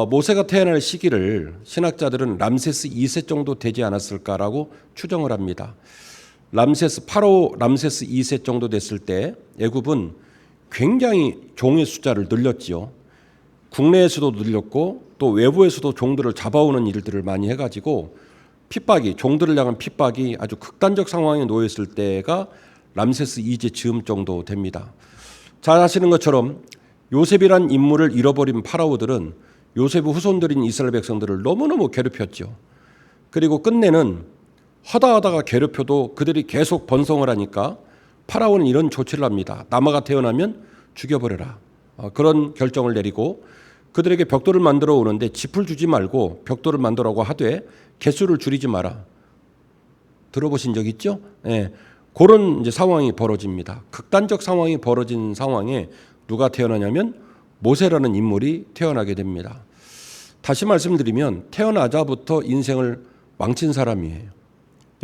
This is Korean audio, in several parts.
모세가 태어날 시기를 신학자들은 람세스 2세 정도 되지 않았을까라고 추정을 합니다. 파라오 람세스 2세 정도 됐을 때 애굽은 굉장히 종의 숫자를 늘렸지요. 국내에서도 늘렸고 또 외부에서도 종들을 잡아오는 일들을 많이 해가지고 종들을 향한 핍박이 아주 극단적 상황에 놓였을 때가 람세스 2세 즈음 정도 됩니다. 잘 아시는 것처럼 요셉이란 인물을 잃어버린 파라오들은 요셉의 후손들인 이스라엘 백성들을 너무너무 괴롭혔죠. 그리고 끝내는 하다하다가 괴롭혀도 그들이 계속 번성을 하니까 파라오는 이런 조치를 합니다. 남아가 태어나면 죽여버려라. 그런 결정을 내리고 그들에게 벽돌을 만들어 오는데 짚을 주지 말고 벽돌을 만들라고 하되 개수를 줄이지 마라. 들어보신 적 있죠? 네. 그런 이제 상황이 벌어집니다. 극단적 상황이 벌어진 상황에 누가 태어나냐면 모세라는 인물이 태어나게 됩니다. 다시 말씀드리면 태어나자부터 인생을 망친 사람이에요.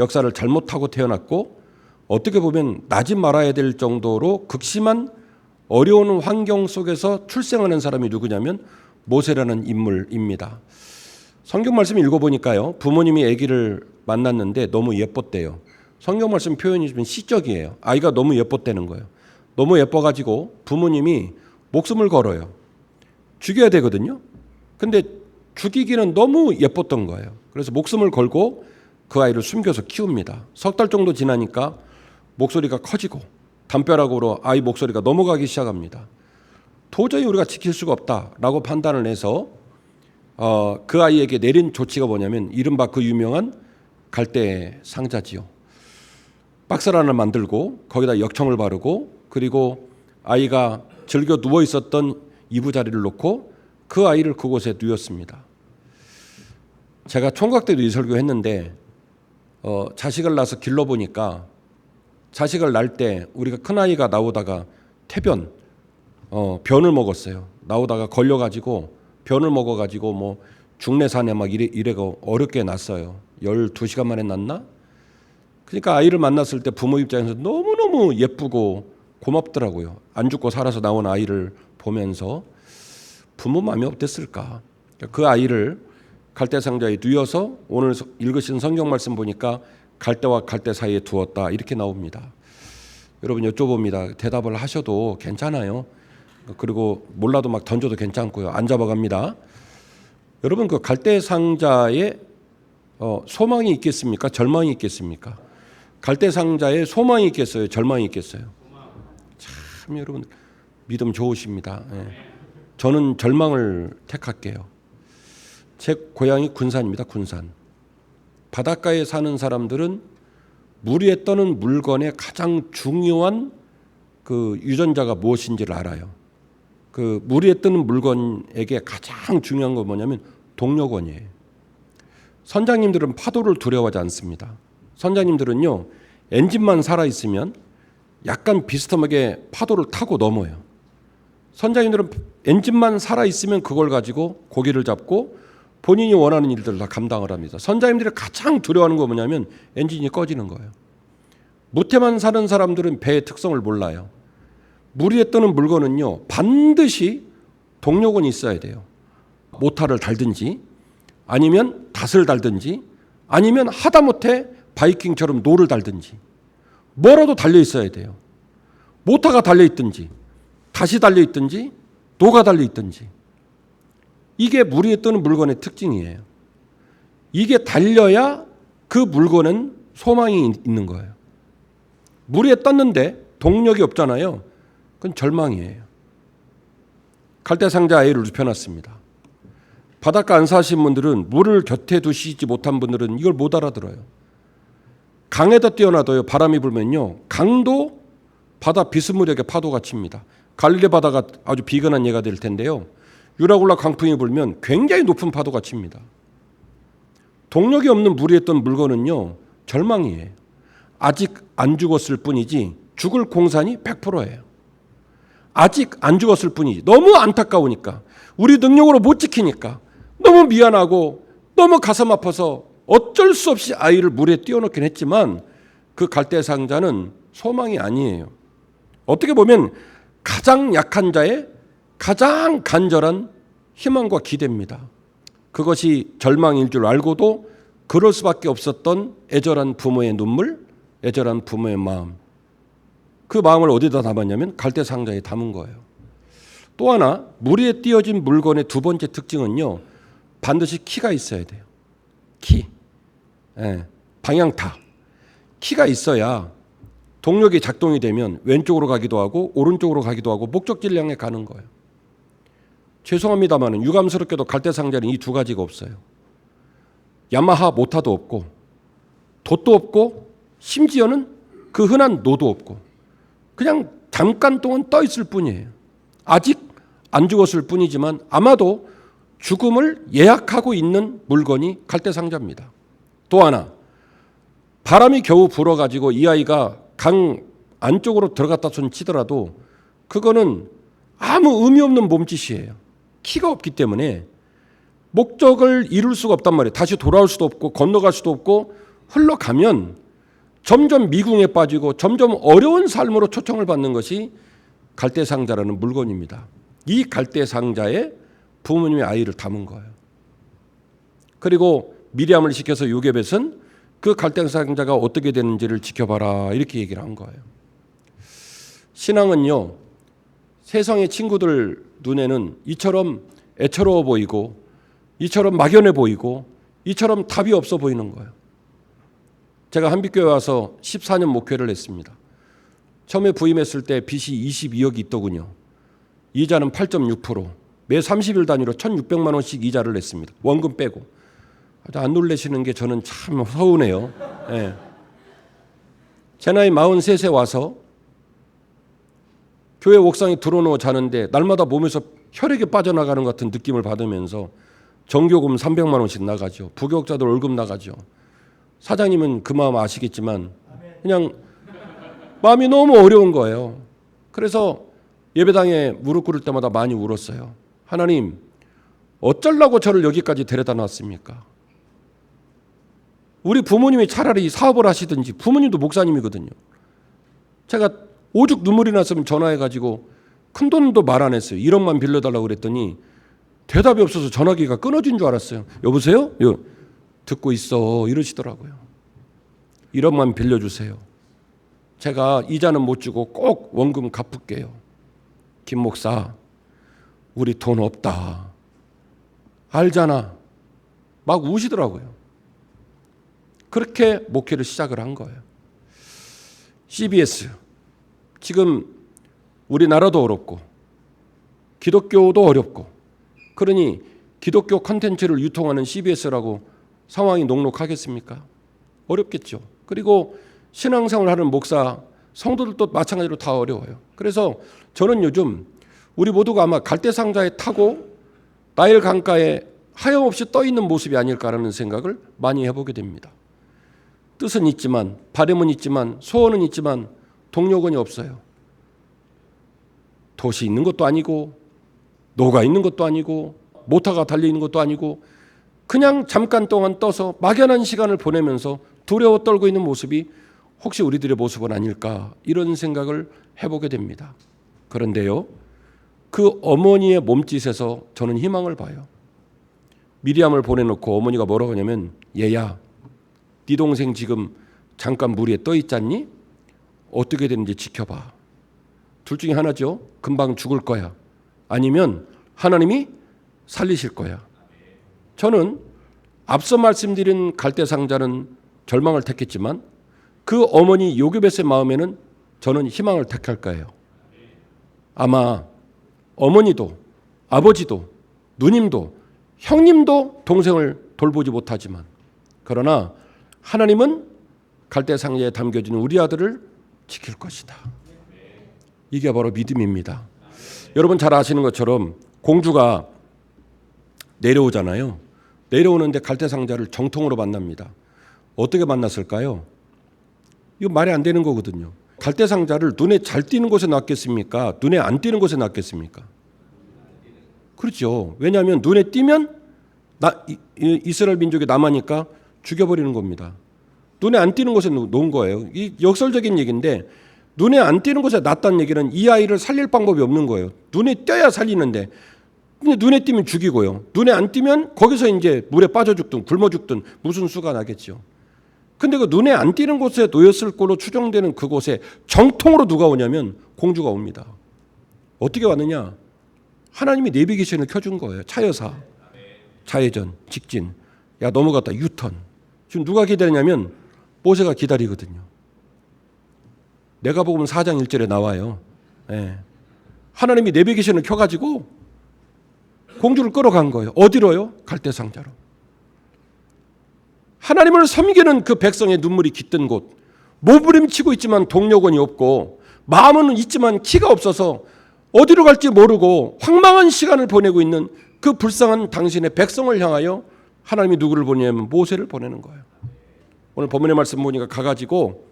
역사를 잘못하고 태어났고 어떻게 보면 나지 말아야 될 정도로 극심한 어려운 환경 속에서 출생하는 사람이 누구냐면 모세라는 인물입니다. 성경 말씀 읽어보니까요. 부모님이 아기를 만났는데 너무 예뻤대요. 성경 말씀 표현이 좀 시적이에요. 아이가 너무 예뻤다는 거예요. 너무 예뻐가지고 부모님이 목숨을 걸어요. 죽여야 되거든요. 근데 죽이기는 너무 예뻤던 거예요. 그래서 목숨을 걸고 그 아이를 숨겨서 키웁니다. 석 달 정도 지나니까 목소리가 커지고 담벼락으로 아이 목소리가 넘어가기 시작합니다. 도저히 우리가 지킬 수가 없다라고 판단을 해서 그 아이에게 내린 조치가 뭐냐면 이른바 그 유명한 갈대 상자지요. 박스를 하나 만들고 거기다 역청을 바르고 그리고 아이가 즐겨 누워 있었던 이부자리를 놓고 그 아이를 그곳에 누웠습니다. 제가 총각 때도 이 설교했는데 자식을 낳아서 길러보니까 자식을 낳을 때 우리가 큰아이가 나오다가 변을 먹었어요. 나오다가 걸려가지고 변을 먹어가지고 뭐 중내산에 막 이래고 어렵게 낳았어요. 12시간 만에 낳나? 그러니까 아이를 만났을 때 부모 입장에서 너무너무 예쁘고 고맙더라고요. 안 죽고 살아서 나온 아이를 보면서 부모 마음이 어땠을까? 그 아이를 갈대 상자에 누워서 오늘 읽으신 성경 말씀 보니까 갈대와 갈대 사이에 두었다 이렇게 나옵니다. 여러분 여쭤봅니다. 대답을 하셔도 괜찮아요. 그리고 몰라도 막 던져도 괜찮고요. 안 잡아갑니다. 여러분 그 갈대 상자에 소망이 있겠습니까? 절망이 있겠습니까? 갈대 상자에 소망이 있겠어요? 절망이 있겠어요? 참 여러분 믿음 좋으십니다. 예. 저는 절망을 택할게요. 제 고향이 군산입니다. 군산. 바닷가에 사는 사람들은 물 위에 떠는 물건의 가장 중요한 그 유전자가 무엇인지를 알아요. 그 물 위에 뜨는 물건에게 가장 중요한 건 뭐냐면 동력원이에요. 선장님들은 파도를 두려워하지 않습니다. 선장님들은요, 엔진만 살아있으면 약간 비스듬하게 파도를 타고 넘어요. 선장님들은 엔진만 살아있으면 그걸 가지고 고기를 잡고 본인이 원하는 일들을 다 감당을 합니다. 선장님들이 가장 두려워하는 거 뭐냐면 엔진이 꺼지는 거예요. 무태만 사는 사람들은 배의 특성을 몰라요. 물 위에 뜨는 물건은요, 반드시 동력은 있어야 돼요. 모터를 달든지 아니면 닷을 달든지 아니면 하다못해 바이킹처럼 노를 달든지 뭐라도 달려 있어야 돼요. 모터가 달려 있든지 닷이 달려 있든지 노가 달려 있든지. 이게 물 위에 뜨는 물건의 특징이에요. 이게 달려야 그 물건은 소망이 있는 거예요. 물 위에 떴는데 동력이 없잖아요. 그건 절망이에요. 갈대상자 아이를 눕혀놨습니다. 바닷가 안 사신 분들은 물을 곁에 두시지 못한 분들은 이걸 못 알아들어요. 강에다 띄어놔도요, 바람이 불면요, 강도 바다 비스무리하게 파도가 칩니다. 갈릴리 바다가 아주 비근한 예가 될 텐데요, 유라굴라 강풍이 불면 굉장히 높은 파도가 칩니다. 동력이 없는 물 위에 뜬 물건은요, 절망이에요. 아직 안 죽었을 뿐이지 죽을 공산이 100%예요. 아직 안 죽었을 뿐이지. 너무 안타까우니까, 우리 능력으로 못 지키니까, 너무 미안하고 너무 가슴 아파서 어쩔 수 없이 아이를 물에 띄워놓긴 했지만 그 갈대상자는 소망이 아니에요. 어떻게 보면 가장 약한 자의 가장 간절한 희망과 기대입니다. 그것이 절망일 줄 알고도 그럴 수밖에 없었던 애절한 부모의 눈물, 애절한 부모의 마음. 그 마음을 어디다 담았냐면 갈대상자에 담은 거예요. 또 하나, 물 위에 띄어진 물건의 두 번째 특징은요, 반드시 키가 있어야 돼요. 키. 방향타. 키가 있어야 동력이 작동이 되면 왼쪽으로 가기도 하고 오른쪽으로 가기도 하고 목적지를 향해 가는 거예요. 죄송합니다만 유감스럽게도 갈대상자는 이 두 가지가 없어요. 야마하 모타도 없고 돛도 없고 심지어는 그 흔한 노도 없고 그냥 잠깐 동안 떠 있을 뿐이에요. 아직 안 죽었을 뿐이지만 아마도 죽음을 예약하고 있는 물건이 갈대상자입니다. 또 하나, 바람이 겨우 불어가지고 이 아이가 강 안쪽으로 들어갔다 손 치더라도 그거는 아무 의미 없는 몸짓이에요. 키가 없기 때문에 목적을 이룰 수가 없단 말이에요. 다시 돌아올 수도 없고 건너갈 수도 없고 흘러가면 점점 미궁에 빠지고 점점 어려운 삶으로 초청을 받는 것이 갈대상자라는 물건입니다. 이 갈대상자에 부모님의 아이를 담은 거예요. 그리고 미리암을 시켜서 요게벳은 그 갈대상자가 어떻게 되는지를 지켜봐라 이렇게 얘기를 한 거예요. 신앙은요, 세상의 친구들 눈에는 이처럼 애처로워 보이고 이처럼 막연해 보이고 이처럼 답이 없어 보이는 거예요. 제가 한빛교회 와서 14년 목회를 했습니다. 처음에 부임했을 때 빚이 22억이 있더군요. 이자는 8.6%, 매 30일 단위로 1,600만 원씩 이자를 냈습니다. 원금 빼고. 안 놀라시는 게 저는 참 서운해요. 네. 제 나이 43세 와서 교회 옥상에 들어누워 자는데 날마다 몸에서 혈액이 빠져나가는 것 같은 느낌을 받으면서 정교금 300만 원씩 나가죠. 부교육자들 월급 나가죠. 사장님은 그 마음 아시겠지만 그냥 마음이 너무 어려운 거예요. 그래서 예배당에 무릎 꿇을 때마다 많이 울었어요. 하나님, 어쩌려고 저를 여기까지 데려다 놨습니까? 우리 부모님이 차라리 사업을 하시든지, 부모님도 목사님이거든요. 제가 오죽 눈물이 났으면 전화해가지고 큰 돈도 말 안 했어요. 1억만 빌려달라고 그랬더니 대답이 없어서 전화기가 끊어진 줄 알았어요. 여보세요? 듣고 있어 이러시더라고요. 1억만 빌려주세요. 제가 이자는 못 주고 꼭 원금 갚을게요. 김 목사, 우리 돈 없다. 알잖아. 막 우시더라고요. 그렇게 목회를 시작을 한 거예요. CBS, 지금 우리나라도 어렵고 기독교도 어렵고 그러니 기독교 콘텐츠를 유통하는 CBS라고 상황이 녹록하겠습니까? 어렵겠죠. 그리고 신앙생활을 하는 목사, 성도들도 마찬가지로 다 어려워요. 그래서 저는 요즘 우리 모두가 아마 갈대상자에 타고 나일 강가에 하염없이 떠 있는 모습이 아닐까라는 생각을 많이 해보게 됩니다. 뜻은 있지만, 바람은 있지만, 소원은 있지만 동력원이 없어요. 돛이 있는 것도 아니고 노가 있는 것도 아니고 모터가 달려있는 것도 아니고 그냥 잠깐 동안 떠서 막연한 시간을 보내면서 두려워 떨고 있는 모습이 혹시 우리들의 모습은 아닐까, 이런 생각을 해보게 됩니다. 그런데요, 그 어머니의 몸짓에서 저는 희망을 봐요. 미리암을 보내놓고 어머니가 뭐라고 하냐면, 얘야, 네 동생 지금 잠깐 물 위에 떠 있잖니? 어떻게 되는지 지켜봐. 둘 중에 하나죠. 금방 죽을 거야. 아니면 하나님이 살리실 거야. 저는 앞서 말씀드린 갈대상자는 절망을 택했지만 그 어머니 요게벳의 마음에는 저는 희망을 택할 거예요. 아마 어머니도 아버지도 누님도 형님도 동생을 돌보지 못하지만, 그러나 하나님은 갈대상자에 담겨진 우리 아들을 지킬 것이다. 이게 바로 믿음입니다. 여러분 잘 아시는 것처럼 공주가 내려오잖아요. 내려오는데 갈대상자를 정통으로 만납니다. 어떻게 만났을까요? 이거 말이 안 되는 거거든요. 갈대상자를 눈에 잘 띄는 곳에 놨겠습니까? 눈에 안 띄는 곳에 놨겠습니까? 그렇죠. 왜냐하면 눈에 띄면 이스라엘 민족이 남아니까 죽여버리는 겁니다. 눈에 안 띄는 곳에 놓은 거예요. 이 역설적인 얘기인데, 눈에 안 띄는 곳에 놨다는 얘기는 이 아이를 살릴 방법이 없는 거예요. 눈에 띄어야 살리는데, 근데 눈에 띄면 죽이고요. 눈에 안 띄면 거기서 이제 물에 빠져 죽든 굶어 죽든 무슨 수가 나겠죠. 근데 그 눈에 안 띄는 곳에 놓였을 거로 추정되는 그곳에 정통으로 누가 오냐면 공주가 옵니다. 어떻게 왔느냐? 하나님이 내비게이션을 켜준 거예요. 차여사, 좌회전, 직진. 야, 넘어갔다, 유턴. 지금 누가 기다리냐면 모세가 기다리거든요. 내가 복음 4장 1절에 나와요. 예. 하나님이 내비게이션을 켜가지고 공주를 끌어간 거예요. 어디로요? 갈대상자로. 하나님을 섬기는 그 백성의 눈물이 깃든 곳, 몸부림치고 있지만 동력원이 없고 마음은 있지만 키가 없어서 어디로 갈지 모르고 황망한 시간을 보내고 있는 그 불쌍한 당신의 백성을 향하여 하나님이 누구를 보내냐면 모세를 보내는 거예요. 오늘 본문의 말씀 보니까 가가지고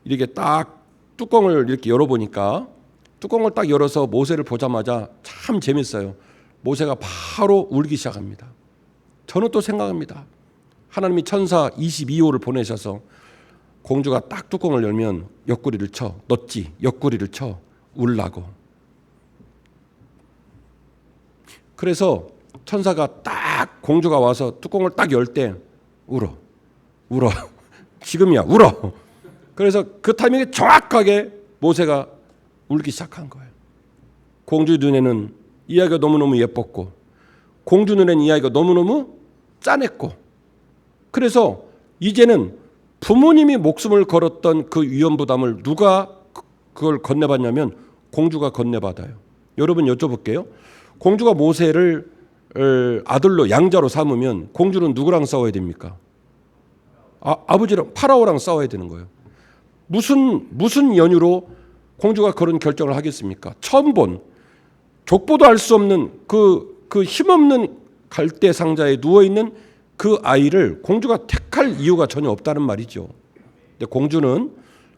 이렇게 딱 뚜껑을 이렇게 열어보니까, 뚜껑을 딱 열어서 모세를 보자마자 참 재밌어요. 모세가 바로 울기 시작합니다. 저는 또 생각합니다. 하나님이 천사 22호를 보내셔서 공주가 딱 뚜껑을 열면 옆구리를 쳐, 넣지, 옆구리를 쳐 울라고. 그래서 천사가 딱 공주가 와서 뚜껑을 딱 열 때 울어 지금이야, 울어. 그래서 그 타이밍에 정확하게 모세가 울기 시작한 거예요. 공주 눈에는 이 아이가 너무너무 예뻤고, 공주 눈에는 이 아이가 너무너무 짠했고, 그래서 이제는 부모님이 목숨을 걸었던 그 위험부담을 누가 그걸 건네받냐면 공주가 건네받아요. 여러분 여쭤볼게요. 공주가 모세를 아들로 양자로 삼으면 공주는 누구랑 싸워야 됩니까? 아버지랑 파라오랑 싸워야 되는 거예요. 무슨 연유로 공주가 그런 결정을 하겠습니까? 처음 본, 족보도 알 수 없는 그 힘없는 갈대 상자에 누워있는 그 아이를 공주가 택할 이유가 전혀 없다는 말이죠. 근데 공주는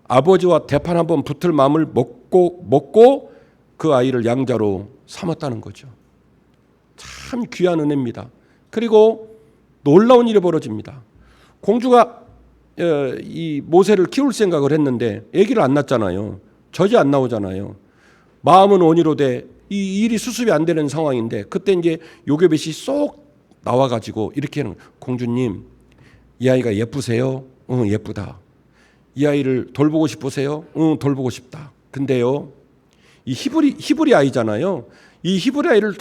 아버지와 대판 한번 붙을 마음을 먹고 그 아이를 양자로 삼았다는 거죠. 참 귀한 은혜입니다. 그리고 놀라운 일이 벌어집니다. 공주가 이 모세를 키울 생각을 했는데 아기를 안 낳잖아요. 젖이 안 나오잖아요. 마음은 온이로되 이 일이 수습이 안 되는 상황인데, 그때 이제 요게벳이 쏙 나와가지고 이렇게 하는, 공주님, 이 아이가 예쁘세요? 응, 예쁘다. 이 아이를 돌보고 싶으세요? 응, 돌보고 싶다. 근데요, 이 히브리 아이잖아요. 이 히브리 아이를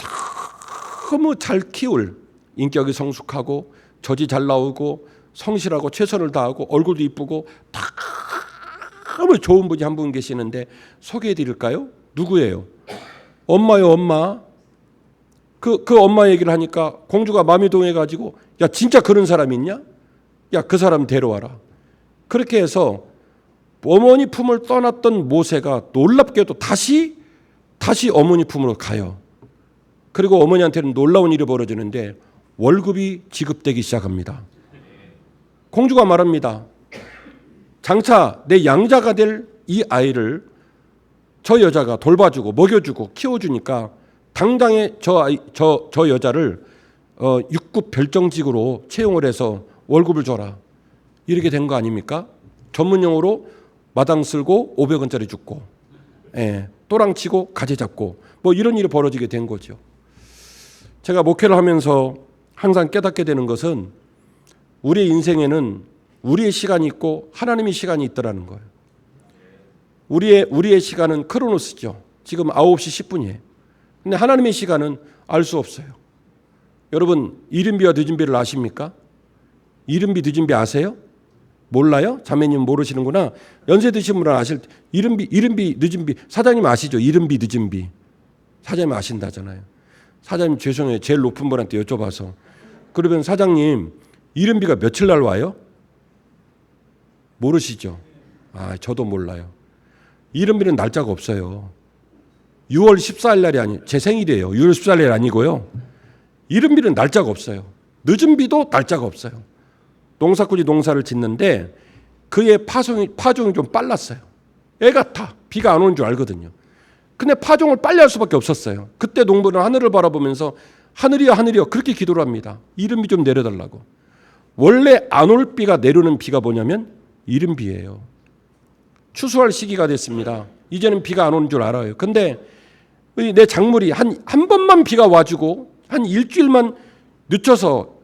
너무 잘 키울, 인격이 성숙하고 젖이 잘 나오고 성실하고 최선을 다하고 얼굴도 이쁘고 너무 좋은 분이 한 분 계시는데 소개해 드릴까요? 누구예요? 엄마요, 엄마. 그 엄마 얘기를 하니까 공주가 마음이 동해가지고, 야, 진짜 그런 사람 있냐? 야, 그 사람 데려와라. 그렇게 해서 어머니 품을 떠났던 모세가 놀랍게도 다시 어머니 품으로 가요. 그리고 어머니한테는 놀라운 일이 벌어지는데 월급이 지급되기 시작합니다. 공주가 말합니다. 장차 내 양자가 될 이 아이를 저 여자가 돌봐주고 먹여주고 키워주니까 당장에 저 여자를 6급 별정직으로 채용을 해서 월급을 줘라. 이렇게 된 거 아닙니까? 전문용어로 마당 쓸고 500원짜리 줍고, 또랑 치고 가재 잡고 뭐 이런 일이 벌어지게 된 거죠. 제가 목회를 하면서 항상 깨닫게 되는 것은 우리의 인생에는 우리의 시간이 있고 하나님의 시간이 있더라는 거예요. 우리의 시간은 크로노스죠. 지금 9시 10분이에요. 근데 하나님의 시간은 알 수 없어요. 여러분, 이른비와 늦은비를 아십니까? 이른비, 늦은비 아세요? 몰라요? 자매님 모르시는구나. 연세 드신 분은 아실 때 이른비, 늦은비. 사장님 아시죠? 이른비, 늦은비. 사장님 아신다잖아요. 사장님 죄송해요. 제일 높은 분한테 여쭤봐서. 그러면 사장님, 이른비가 며칠 날 와요? 모르시죠? 저도 몰라요. 이른비는 날짜가 없어요. 6월 14일 날이 아니에요. 제 생일이에요. 6월 14일 날이 아니고요. 이른비는 날짜가 없어요. 늦은비도 날짜가 없어요. 농사꾼이 농사를 짓는데 그의 파종이 좀 빨랐어요. 애 같아. 비가 안 오는 줄 알거든요. 근데 파종을 빨리 할 수밖에 없었어요. 그때 농부는 하늘을 바라보면서 하늘이여 하늘이여 그렇게 기도를 합니다. 이른비 좀 내려달라고. 원래 안 올 비가 내려오는 비가 뭐냐면 이른비예요. 추수할 시기가 됐습니다. 이제는 비가 안 오는 줄 알아요. 근데 내 작물이 한 번만 비가 와주고 한 일주일만 늦춰서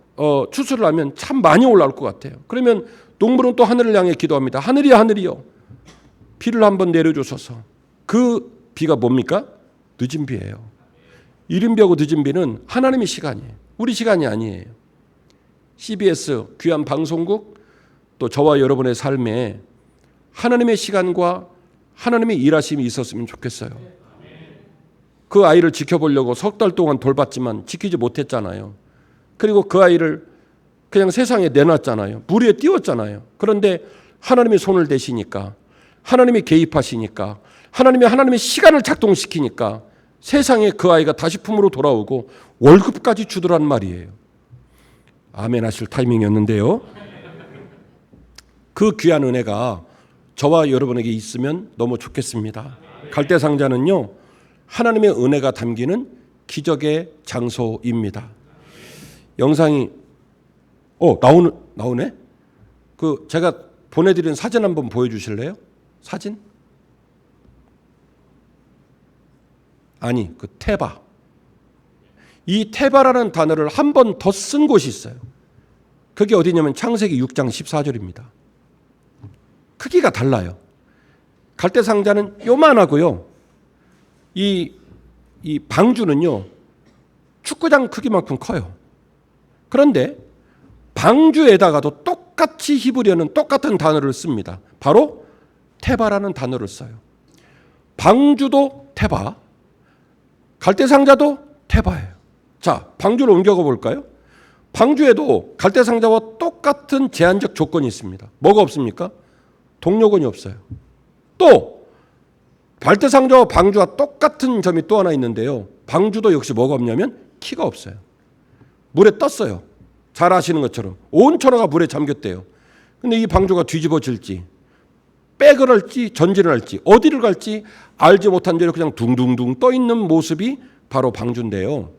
추수를 하면 참 많이 올라올 것 같아요. 그러면 농부는 또 하늘을 향해 기도합니다. 하늘이여 하늘이여 비를 한번 내려주소서. 그 비가 뭡니까? 늦은 비예요. 이른비하고 늦은 비는 하나님의 시간이에요. 우리 시간이 아니에요. CBS 귀한 방송국 또 저와 여러분의 삶에 하나님의 시간과 하나님의 일하심이 있었으면 좋겠어요. 그 아이를 지켜보려고 석 달 동안 돌봤지만 지키지 못했잖아요. 그리고 그 아이를 그냥 세상에 내놨잖아요. 물 위에 띄웠잖아요. 그런데 하나님의 손을 대시니까, 하나님이 개입하시니까, 하나님의 시간을 작동시키니까 세상에 그 아이가 다시 품으로 돌아오고 월급까지 주더란 말이에요. 아멘 하실 타이밍이었는데요. 그 귀한 은혜가 저와 여러분에게 있으면 너무 좋겠습니다. 갈대상자는요, 하나님의 은혜가 담기는 기적의 장소입니다. 영상이 나오네? 제가 보내드린 사진 한번 보여주실래요? 사진? 아니, 테바. 이 테바라는 단어를 한 번 더 쓴 곳이 있어요. 그게 어디냐면 창세기 6장 14절입니다. 크기가 달라요. 갈대상자는 요만하고요. 이 방주는요, 축구장 크기만큼 커요. 그런데 방주에다가도 똑같이 히브리어는 똑같은 단어를 씁니다. 바로 테바라는 단어를 써요. 방주도 테바, 갈대상자도 테바예요. 자, 방주로 옮겨가 볼까요? 방주에도 갈대상자와 똑같은 제한적 조건이 있습니다. 뭐가 없습니까? 동료권이 없어요. 또 갈대상자와 방주와 똑같은 점이 또 하나 있는데요. 방주도 역시 뭐가 없냐면 키가 없어요. 물에 떴어요. 잘 아시는 것처럼 온 천하가 물에 잠겼대요. 근데 이 방주가 뒤집어질지 백을 할지 전진을 할지 어디를 갈지 알지 못한 채로 그냥 둥둥둥 떠 있는 모습이 바로 방주인데요.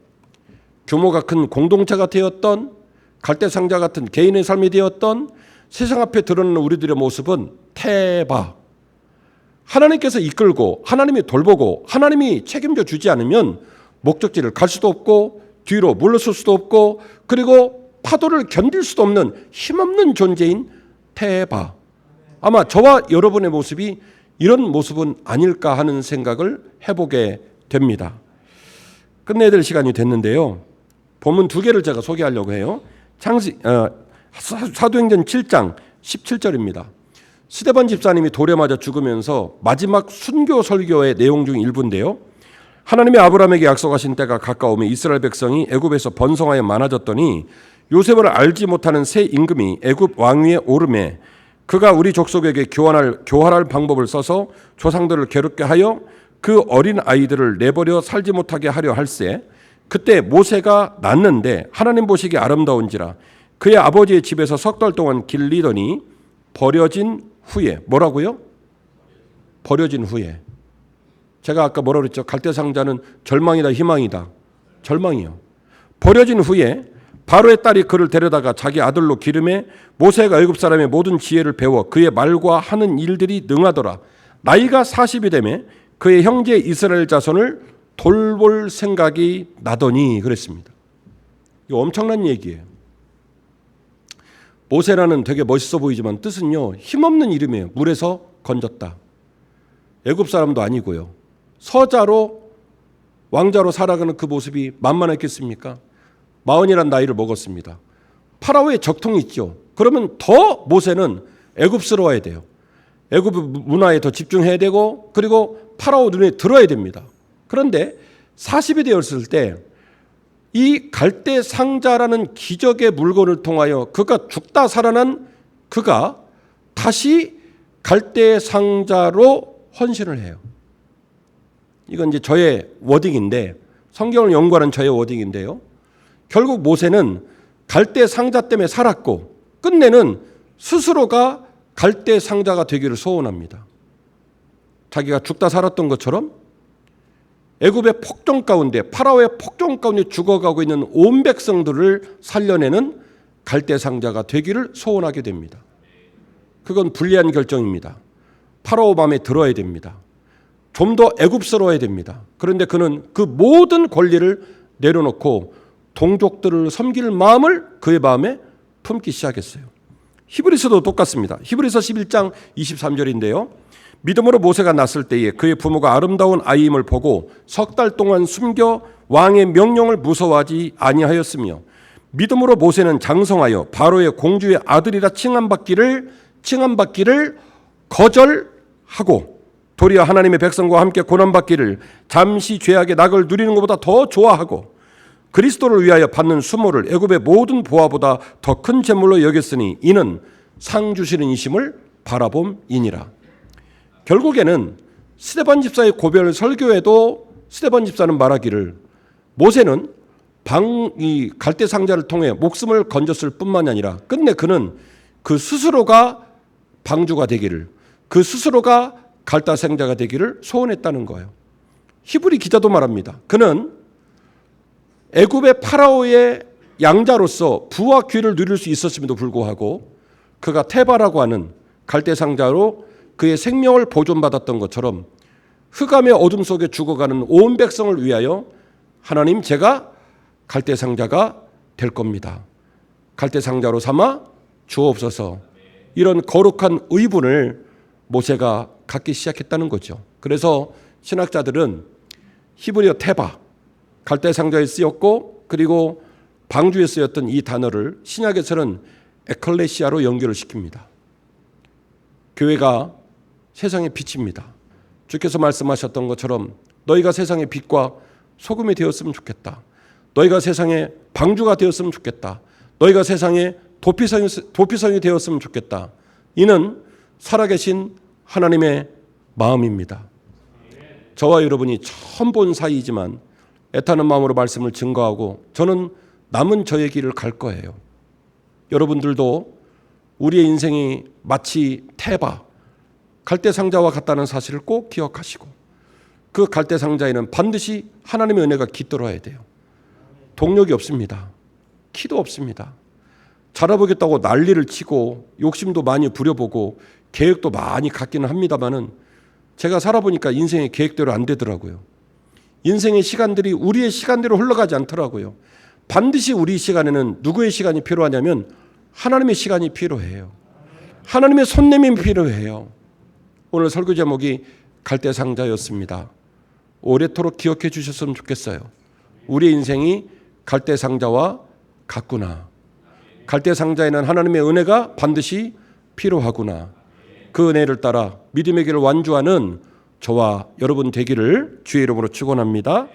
규모가 큰 공동체가 되었던 갈대상자 같은 개인의 삶이 되었던 세상 앞에 드러나는 우리들의 모습은 테바. 하나님께서 이끌고 하나님이 돌보고 하나님이 책임져 주지 않으면 목적지를 갈 수도 없고 뒤로 물러설 수도 없고 그리고 파도를 견딜 수도 없는 힘없는 존재인 테바. 아마 저와 여러분의 모습이 이런 모습은 아닐까 하는 생각을 해보게 됩니다. 끝내야 될 시간이 됐는데요. 본문 두 개를 제가 소개하려고 해요. 사도행전 7장 17절입니다. 스데반 집사님이 돌에 맞아 죽으면서 마지막 순교 설교의 내용 중 일부인데요. 하나님이 아브라함에게 약속하신 때가 가까우며 이스라엘 백성이 애굽에서 번성하여 많아졌더니 요셉을 알지 못하는 새 임금이 애굽 왕위에 오르매 그가 우리 족속에게 교활할 방법을 써서 조상들을 괴롭게 하여 그 어린 아이들을 내버려 살지 못하게 하려 할세 그때 모세가 낳는데 하나님 보시기에 아름다운지라 그의 아버지의 집에서 석 달 동안 길리더니 버려진 후에 뭐라고요? 버려진 후에. 제가 아까 뭐라 그랬죠? 갈대상자는 절망이다 희망이다. 절망이요. 버려진 후에 바로의 딸이 그를 데려다가 자기 아들로 기름해 모세가 애굽 사람의 모든 지혜를 배워 그의 말과 하는 일들이 능하더라. 나이가 40이 되매 그의 형제 이스라엘 자손을 돌볼 생각이 나더니 그랬습니다. 이거 엄청난 얘기예요. 모세라는 되게 멋있어 보이지만 뜻은요, 힘없는 이름이에요. 물에서 건졌다. 애굽 사람도 아니고요. 서자로 왕자로 살아가는 그 모습이 만만했겠습니까? 40이란 나이를 먹었습니다. 파라오의 적통이 있죠. 그러면 더 모세는 애굽스러워야 돼요. 애굽 문화에 더 집중해야 되고 그리고 파라오 눈에 들어야 됩니다. 그런데 40이 되었을 때 이 갈대 상자라는 기적의 물건을 통하여 그가 죽다 살아난 그가 다시 갈대 상자로 헌신을 해요. 이건 이제 저의 워딩인데 성경을 연구하는 저의 워딩인데요. 결국 모세는 갈대 상자 때문에 살았고 끝내는 스스로가 갈대 상자가 되기를 소원합니다. 자기가 죽다 살았던 것처럼 애굽의 폭정 가운데 파라오의 폭정 가운데 죽어가고 있는 온 백성들을 살려내는 갈대 상자가 되기를 소원하게 됩니다. 그건 불리한 결정입니다. 파라오 마음에 들어야 됩니다. 좀 더 애굽스러워야 됩니다. 그런데 그는 그 모든 권리를 내려놓고 동족들을 섬길 마음을 그의 마음에 품기 시작했어요. 히브리서도 똑같습니다. 히브리서 11장 23절인데요. 믿음으로 모세가 났을 때에 그의 부모가 아름다운 아이임을 보고 석 달 동안 숨겨 왕의 명령을 무서워하지 아니하였으며 믿음으로 모세는 장성하여 바로의 공주의 아들이라 칭함받기를 거절하고 도리어 하나님의 백성과 함께 고난받기를 잠시 죄악의 낙을 누리는 것보다 더 좋아하고 그리스도를 위하여 받는 수모를 애굽의 모든 보화보다 더 큰 재물로 여겼으니 이는 상 주시는 이심을 바라봄이니라. 결국에는 스데반 집사의 고별 설교에도 스데반 집사는 말하기를 모세는 이 갈대 상자를 통해 목숨을 건졌을 뿐만이 아니라 끝내 그는 그 스스로가 방주가 되기를 그 스스로가 갈대 상자가 되기를 소원했다는 거예요. 히브리 기자도 말합니다. 그는 애굽의 파라오의 양자로서 부와 귀를 누릴 수 있었음에도 불구하고 그가 테바라고 하는 갈대 상자로 그의 생명을 보존받았던 것처럼 흑암의 어둠 속에 죽어가는 온 백성을 위하여 하나님 제가 갈대 상자가 될 겁니다. 갈대 상자로 삼아 주옵소서. 이런 거룩한 의분을 모세가 갖기 시작했다는 거죠. 그래서 신학자들은 히브리어 테바, 갈대 상자에 쓰였고 그리고 방주에 쓰였던 이 단어를 신약에서는 에클레시아로 연결을 시킵니다. 교회가 세상의 빛입니다. 주께서 말씀하셨던 것처럼 너희가 세상의 빛과 소금이 되었으면 좋겠다. 너희가 세상의 방주가 되었으면 좋겠다. 너희가 세상의 도피성이 되었으면 좋겠다. 이는 살아계신 하나님의 마음입니다. 저와 여러분이 처음 본 사이지만 애타는 마음으로 말씀을 증거하고 저는 남은 저의 길을 갈 거예요. 여러분들도 우리의 인생이 마치 테바, 갈대 상자와 같다는 사실을 꼭 기억하시고 그 갈대 상자에는 반드시 하나님의 은혜가 깃들어야 돼요. 동력이 없습니다. 키도 없습니다. 잘해보겠다고 난리를 치고 욕심도 많이 부려보고 계획도 많이 갖기는 합니다만은 제가 살아보니까 인생의 계획대로 안 되더라고요. 인생의 시간들이 우리의 시간대로 흘러가지 않더라고요. 반드시 우리 시간에는 누구의 시간이 필요하냐면 하나님의 시간이 필요해요. 하나님의 손님이 필요해요. 오늘 설교 제목이 갈대 상자였습니다. 오래도록 기억해 주셨으면 좋겠어요. 우리의 인생이 갈대 상자와 같구나. 갈대 상자에는 하나님의 은혜가 반드시 필요하구나. 그 은혜를 따라 믿음의 길을 완주하는 저와 여러분 되기를 주의 이름으로 축원합니다.